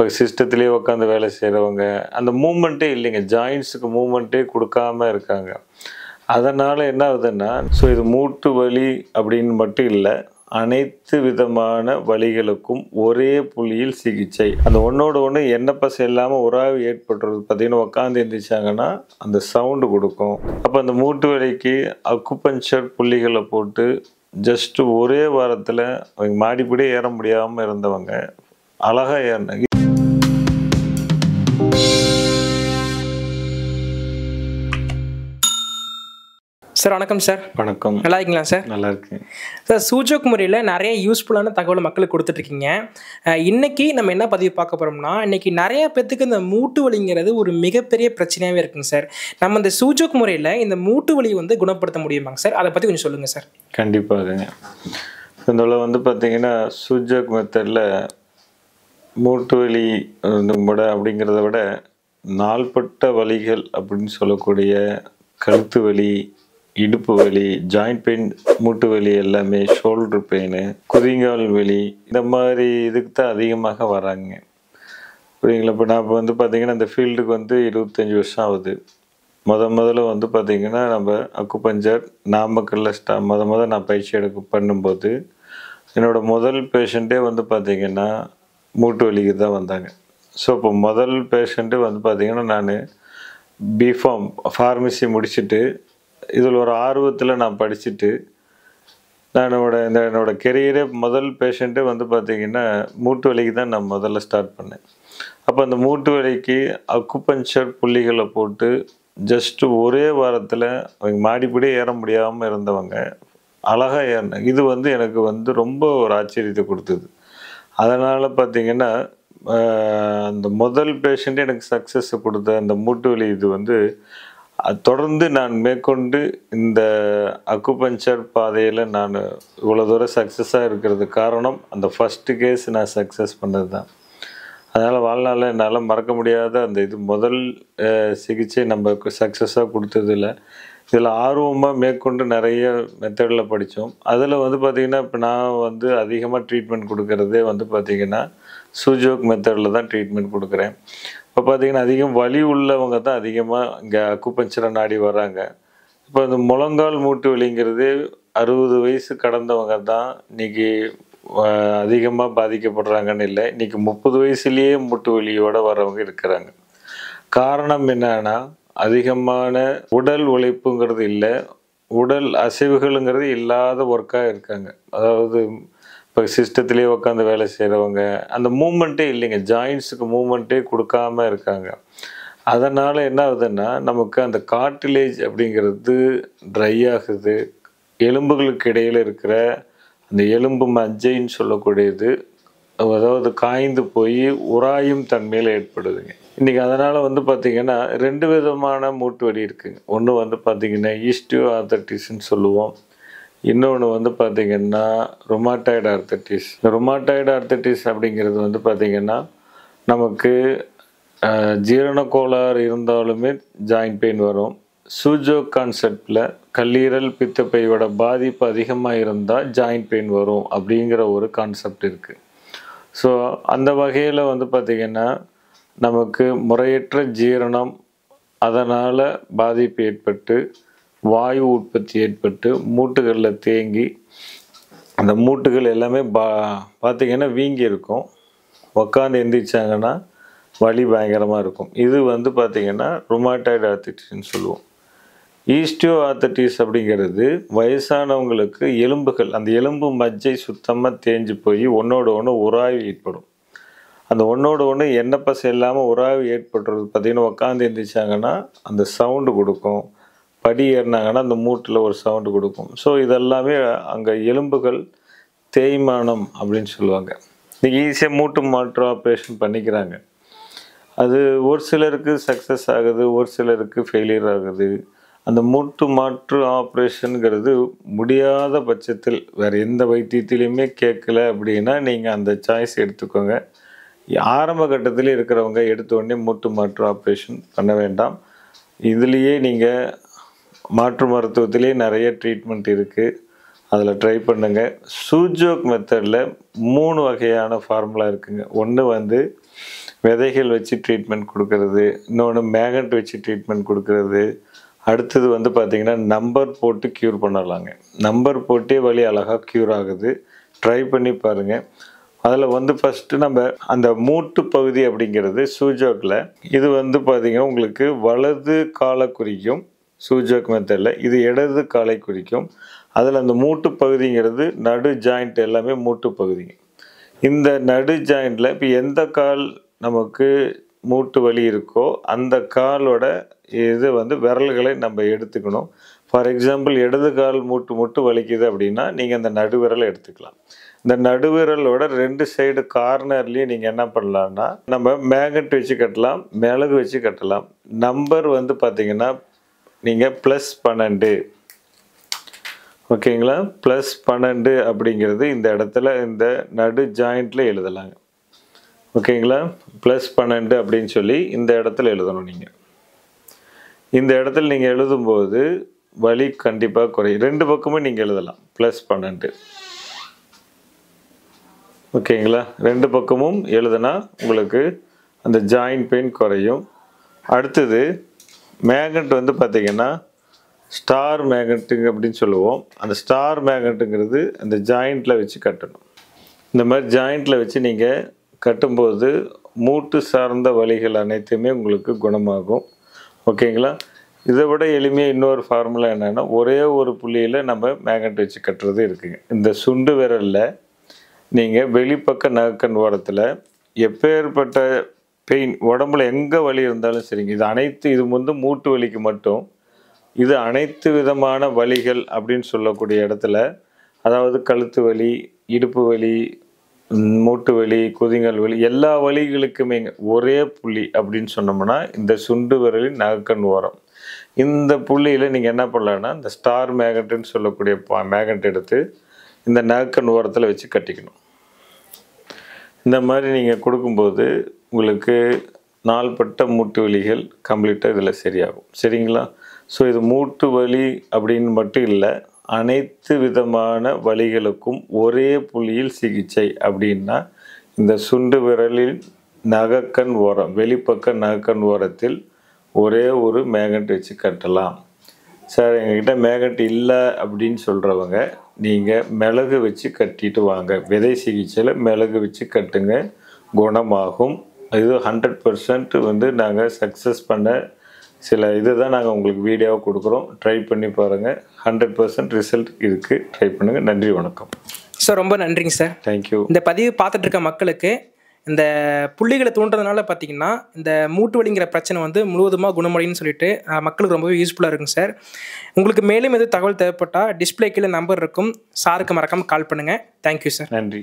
இப்போ சிஸ்டத்திலேயே உட்காந்து வேலை செய்கிறவங்க, அந்த மூமெண்ட்டே இல்லைங்க. ஜாயிண்ட்ஸுக்கு மூமெண்ட்டே கொடுக்காம இருக்காங்க. அதனால் என்ன ஆகுதுன்னா, ஸோ இது மூட்டு வலி அப்படின்னு மட்டும் இல்லை, அனைத்து விதமான வலிகளுக்கும் ஒரே புள்ளியில் சிகிச்சை. அந்த ஒன்றோடு ஒன்று எண்ணெய் பசை இல்லாமல் உராய்வு ஏற்படுறது பார்த்தீங்கன்னா, உட்காந்து எழுந்திரிச்சாங்கன்னா அந்த சவுண்டு கொடுக்கும். அப்போ அந்த மூட்டு வலிக்கு அக்குபஞ்சர் புள்ளிகளை போட்டு ஜஸ்ட்டு ஒரே வாரத்தில் அவங்க மாடிப்படியே ஏற முடியாமல் இருந்தவங்க அழகாக ஏறினாங்க. சார் வணக்கம் சார். வணக்கம். நல்லா இருக்கீங்களா சார்? நல்லா இருக்கேன் சார். சூஜோக் முறையில் நிறைய யூஸ்ஃபுல்லான தகவலை மக்களுக்கு கொடுத்துட்ருக்கீங்க. இன்றைக்கி நம்ம என்ன பதிவு பார்க்க போகிறோம்னா, இன்றைக்கி நிறைய பேத்துக்கு இந்த மூட்டு வலிங்கிறது ஒரு மிகப்பெரிய பிரச்சனையாகவே இருக்குங்க சார். நம்ம இந்த சூஜோக் முறையில் இந்த மூட்டு வலியை வந்து குணப்படுத்த முடியுமாங்க சார்? அதை பற்றி கொஞ்சம் சொல்லுங்கள் சார். கண்டிப்பாகங்க. இதில் வந்து பார்த்திங்கன்னா, சூஜோக் மெத்தடில் மூட்டு வலி அப்படிங்கிறத விட நாள்பட்ட வலிகள் அப்படின்னு சொல்லக்கூடிய கழுத்து வலி, இடுப்பு வலி, ஜாயிண்ட் பெயின், மூட்டு வலி எல்லாமே, ஷோல்ட்ரு பெயின், குதிங்கால் வலி, இந்த மாதிரி இதுக்கு தான் அதிகமாக வராங்க. புரியுங்களா? இப்போ நான் இப்போ வந்து பார்த்திங்கன்னா இந்த ஃபீல்டுக்கு வந்து 25 வருஷம் ஆகுது. முதல்ல வந்து பார்த்திங்கன்னா நம்ம அக்குபஞ்சர் நாமக்கல்ல முதல் நான் பயிற்சி பண்ணும்போது என்னோடய முதல் பேஷண்ட்டே வந்து பார்த்திங்கன்னா மூட்டு வலிக்கு தான் வந்தாங்க. ஸோ இப்போ முதல் பேஷண்ட்டு வந்து பார்த்திங்கன்னா நான் பிஃபார்ம் ஃபார்மசி முடிச்சுட்டு இதில் ஒரு ஆர்வத்தில் நான் படிச்சுட்டு என்னோடய கெரியரே முதல் பேஷண்ட்டே வந்து பார்த்திங்கன்னா மூட்டு வலிக்கு தான் நான் முதல்ல ஸ்டார்ட் பண்ணேன். அப்போ அந்த மூட்டு வலிக்கு அக்குபஞ்சர் புள்ளிகளை போட்டு ஜஸ்ட்டு ஒரே வாரத்தில் அவங்க மாடிப்படியே ஏற முடியாமல் இருந்தவங்க அழகாக ஏறினாங்க. இது வந்து எனக்கு வந்து ரொம்ப ஒரு ஆச்சரியத்தை கொடுத்தது. அதனால் பார்த்திங்கன்னா அந்த முதல் பேஷண்ட்டே எனக்கு சக்ஸஸை கொடுத்த அந்த மூட்டு வலி இது வந்து தொடர்ந்து நான் மேற்கொண்டு இந்த அக்குபஞ்சர் பாதையில் நான் இவ்வளோ தூரம் சக்ஸஸாக இருக்கிறதுக்கு காரணம் அந்த ஃபஸ்ட்டு கேஸ் நான் சக்ஸஸ் பண்ணது தான். அதனால் வாழ்நாளில் என்னால் மறக்க முடியாத அந்த இது முதல் சிகிச்சை நம்ம சக்ஸஸாக கொடுத்ததில்ல. இதில் ஆர்வமாக மேற்கொண்டு நிறைய மெத்தடில் படித்தோம். அதில் வந்து பார்த்திங்கன்னா இப்போ நான் வந்து அதிகமாக ட்ரீட்மெண்ட் கொடுக்குறதே வந்து பார்த்திங்கன்னா சூஜோக் மெத்தடில் தான் ட்ரீட்மெண்ட் கொடுக்குறேன். இப்போ பார்த்திங்கன்னா அதிகம் வலி உள்ளவங்க தான் அதிகமாக இங்கே அக்குபஞ்சரை நாடி வராங்க. இப்போ இந்த முழங்கால் மூட்டு வலிங்கிறது 60 வயசு கடந்தவங்க தான் இன்றைக்கி அதிகமாக பாதிக்கப்படுறாங்கன்னு இல்லை. இன்றைக்கி 30 வயசுலேயே மூட்டு வலியோடு வரவங்க இருக்கிறாங்க. காரணம் என்னன்னா, அதிகமான உடல் உழைப்புங்கிறது இல்லை, உடல் அசைவுகளுங்கிறது இல்லாத ஒர்க்காக இருக்காங்க. அதாவது இப்போ சிஸ்டத்திலேயே உட்காந்து வேலை செய்கிறவங்க, அந்த மூமெண்ட்டே இல்லைங்க. ஜாயிண்ட்ஸுக்கு மூமெண்ட்டே கொடுக்காம இருக்காங்க. அதனால் என்ன ஆகுதுன்னா, நமக்கு அந்த கார்டிலேஜ் அப்படிங்கிறது ட்ரை ஆகுது. எலும்புகளுக்கு இடையில் இருக்கிற அந்த எலும்பு மஜ்ஜைன்னு சொல்லக்கூடியது அதாவது காய்ந்து போய் உராயும் தன்மையில் ஏற்படுதுங்க. இன்றைக்கி அதனால் வந்து பார்த்திங்கன்னா 2 விதமான மூட்டு வலி இருக்குதுங்க. ஒன்று வந்து பார்த்திங்கன்னா ஈஸ்டியோ ஆர்த்தட்டிஸ்ன்னு சொல்லுவோம். இன்னொன்று வந்து பார்த்திங்கன்னா ரொமாட்டாய்டு ஆர்த்தட்டிஸ். இந்த ரொமாட்டாய்டு ஆர்த்தட்டிஸ் அப்படிங்கிறது வந்து பார்த்திங்கன்னா நமக்கு ஜீரண கோளாறு இருந்தாலுமே ஜாயிண்ட் பெயின் வரும். சூஜோக் கான்செப்டில் கல்லீரல் பித்தப்பையோட பாதிப்பு அதிகமாக இருந்தால் ஜாயிண்ட் பெயின் வரும் அப்படிங்கிற ஒரு கான்செப்ட் இருக்குது. ஸோ அந்த வகையில் வந்து பார்த்திங்கன்னா நமக்கு முறையற்ற ஜீரணம், அதனால் பாதிப்பு ஏற்பட்டு வாயு உற்பத்தி ஏற்பட்டு மூட்டுகளில் தேங்கி அந்த மூட்டுகள் எல்லாமே பார்த்திங்கன்னா வீங்கி இருக்கும். உட்காந்து எந்திரிச்சாங்கன்னா வலி பயங்கரமாக இருக்கும். இது வந்து பார்த்திங்கன்னா ரொமாட்டாய்டு ஆர்த்தட்டிஸ்ன்னு சொல்லுவோம். ஈஸ்டியோ ஆர்த்தட்டிஸ் அப்படிங்கிறது வயசானவங்களுக்கு எலும்புகள், அந்த எலும்பு மஜ்ஜை சுத்தமாக தேஞ்சு போய் ஒன்றோடு ஒன்று உராய்வு ஏற்படும். அந்த ஒன்றோடு ஒன்று எண்ணெய் பசை இல்லாமல் உராய்வு ஏற்படுறது பார்த்திங்கன்னா உட்காந்து எழுந்திரிச்சாங்கன்னா அந்த சவுண்டு கொடுக்கும். படி ஏறினாங்கன்னா அந்த மூட்டில் ஒரு சவுண்டு கொடுக்கும். ஸோ இதெல்லாமே அங்கே எலும்புகள் தேய்மானம் அப்படின்னு சொல்லுவாங்க. இன்றைக்கி ஈஸியாக மூட்டு மாற்று ஆப்ரேஷன் பண்ணிக்கிறாங்க. அது ஒரு சிலருக்கு சக்ஸஸ் ஆகுது, ஒரு சிலருக்கு ஃபெயிலியர் ஆகுது. அந்த மூட்டு மாற்று ஆப்ரேஷனுங்கிறது முடியாத பட்சத்தில் வேறு எந்த வைத்தியத்திலையுமே கேட்கல அப்படின்னா நீங்கள் அந்த சாய்ஸ் எடுத்துக்கோங்க. ஆரம்ப கட்டத்தில் இருக்கிறவங்க எடுத்த உடனே மூட்டு மாற்று ஆப்ரேஷன் பண்ண வேண்டாம். இதுலேயே நீங்கள் மாற்று மருத்துவத்திலே நிறைய ட்ரீட்மெண்ட் இருக்குது, அதில் ட்ரை பண்ணுங்கள். சூஜோக் மெத்தடில் 3 வகையான ஃபார்முலா இருக்குங்க. ஒன்று வந்து விதைகள் வச்சு ட்ரீட்மெண்ட் கொடுக்கறது, இன்னொன்று மேகண்ட் வச்சு ட்ரீட்மெண்ட் கொடுக்கறது. அடுத்தது வந்து பார்த்திங்கன்னா நம்பர் போட்டு க்யூர் பண்ணலாங்க. நம்பர் போட்டே வலி அழகாக க்யூர் ஆகுது. ட்ரை பண்ணி பாருங்கள். அதில் வந்து ஃபஸ்ட்டு நம்ம அந்த மூட்டு பகுதி அப்படிங்கிறது சூஜோக்கில் இது வந்து பார்த்திங்கன்னா உங்களுக்கு வலது காலை குறிக்கும். சூஜோக் மெத்தடில் இது இடது காலை குறிக்கும். அதில் அந்த மூட்டு பகுதிங்கிறது நடு ஜாயிண்ட் எல்லாமே மூட்டு பகுதிங்க. இந்த நடு ஜாயிண்டில் இப்போ எந்த கால் நமக்கு மூட்டு வலி இருக்கோ அந்த காலோட இது வந்து விரல்களை நம்ம எடுத்துக்கணும். ஃபார் எக்ஸாம்பிள் இடது கால் மூட்டு வலிக்குது அப்படின்னா நீங்கள் அந்த நடுவிரலை எடுத்துக்கலாம். இந்த நடுவிரலோட 2 சைடு கார்னர்லேயும் நீங்கள் என்ன பண்ணலான்னா நம்ம மேகண்ட் வச்சு கட்டலாம், மிளகு வச்சு கட்டலாம். நம்பர் வந்து பார்த்திங்கன்னா நீங்கள் +12 ஓகேங்களா. +12 அப்படிங்கிறது இந்த இடத்துல இந்த நடு ஜாயிண்டில் எழுதலாங்க. ஓகேங்களா. +12 அப்படின்னு சொல்லி இந்த இடத்துல எழுதணும். நீங்கள் இந்த இடத்துல நீங்கள் எழுதும்போது வலி கண்டிப்பாக குறையும். 2 பக்கமும் நீங்கள் எழுதலாம் +12. ஓகேங்களா. 2 பக்கமும் எழுதுனா உங்களுக்கு அந்த ஜாயிண்ட் பெயின் குறையும். அடுத்தது மேகண்ட் வந்து பார்த்திங்கன்னா ஸ்டார் மேகண்ட்டுங்க அப்படின்னு சொல்லுவோம். அந்த ஸ்டார் மேகண்ட்டுங்கிறது அந்த ஜாயிண்டில் வச்சு கட்டணும். இந்த மாதிரி ஜாயிண்டில் வச்சு நீங்கள் கட்டும்போது மூட்டு சார்ந்த வலிகள் அனைத்துமே உங்களுக்கு குணமாகும். ஓகேங்களா. இதை விட எளிமையாக இன்னொரு ஃபார்முலா என்னென்னா ஒரே ஒரு புள்ளியில் நம்ம மேகண்ட் வச்சு கட்டுறது இருக்குங்க. இந்த சுண்டு விரலில் நீங்கள் வெளிப்பக்க நகக்கண் ஓரத்தில் எப்பேற்பட்ட பெயின் உடம்புல எங்கே வலி இருந்தாலும் சரிங்க, இது வந்து மூட்டு வலிக்கு மட்டும், இது அனைத்து விதமான வலிகள் அப்படின்னு சொல்லக்கூடிய இடத்துல, அதாவது கழுத்து வலி, இடுப்பு வலி, மூட்டு வலி, குதிங்கால் வலி, எல்லா வலிகளுக்குமே ஒரே புள்ளி அப்படின்னு சொன்னோம்னா இந்த சுண்டு விரலின் நகக்கண் ஓரம். இந்த புள்ளியில் நீங்கள் என்ன பண்ணலான்னா இந்த ஸ்டார் மேகண்ட்டுன்னு சொல்லக்கூடிய மேகண்ட் எடுத்து இந்த நகக்கண் ஓரத்தில் வச்சு கட்டிக்கணும். இந்த மாதிரி நீங்கள் கொடுக்கும்போது உங்களுக்கு நாள்பட்ட மூட்டு வலிகள் கம்ப்ளீட்டாக இதில் சரியாகும். சரிங்களா. ஸோ இது மூட்டு வலி அப்படின்னு மட்டும் இல்லை, அனைத்து விதமான வலிகளுக்கும் ஒரே புள்ளியில் சிகிச்சை அப்படின்னா இந்த சுண்டு விரலில் நகக்கண் ஓரம், வெளிப்பக்க நகக்கண் ஓரத்தில் ஒரே ஒரு மேகண்ட் வச்சு கட்டலாம். சார் எங்ககிட்ட மேகண்ட் இல்லை அப்படின்னு சொல்கிறவங்க நீங்கள் மிளகு வச்சு கட்டிட்டு வாங்க. விதை சிகிச்சையில் மிளகு வச்சு கட்டுங்க, குணமாகும். இது 100% வந்து நாங்கள் சக்ஸஸ் பண்ண சில தான் நாங்கள் உங்களுக்கு வீடியோவை கொடுக்குறோம். ட்ரை பண்ணி பாருங்கள். 100% ரிசல்ட் இருக்குது. ட்ரை பண்ணுங்கள். நன்றி, வணக்கம் சார். ரொம்ப நன்றிங்க சார். தேங்க்யூ. இந்த பதிவு பார்த்துட்டு இருக்க மக்களுக்கு இந்த புள்ளிகளை தூண்டுறதுனால பார்த்தீங்கன்னா இந்த மூட்டு வலிங்கிற பிரச்சனை வந்து முழுவதுமாக குணமடைன்னு சொல்லிட்டு மக்களுக்கு ரொம்பவே யூஸ்ஃபுல்லாக இருக்குங்க சார். உங்களுக்கு மேலும் எதுவும் தகவல் தேவைப்பட்டால் டிஸ்பிளே கீழே நம்பர் இருக்கும். சாருக்கு மறக்காமல் கால் பண்ணுங்கள். Thank you sir. நன்றி.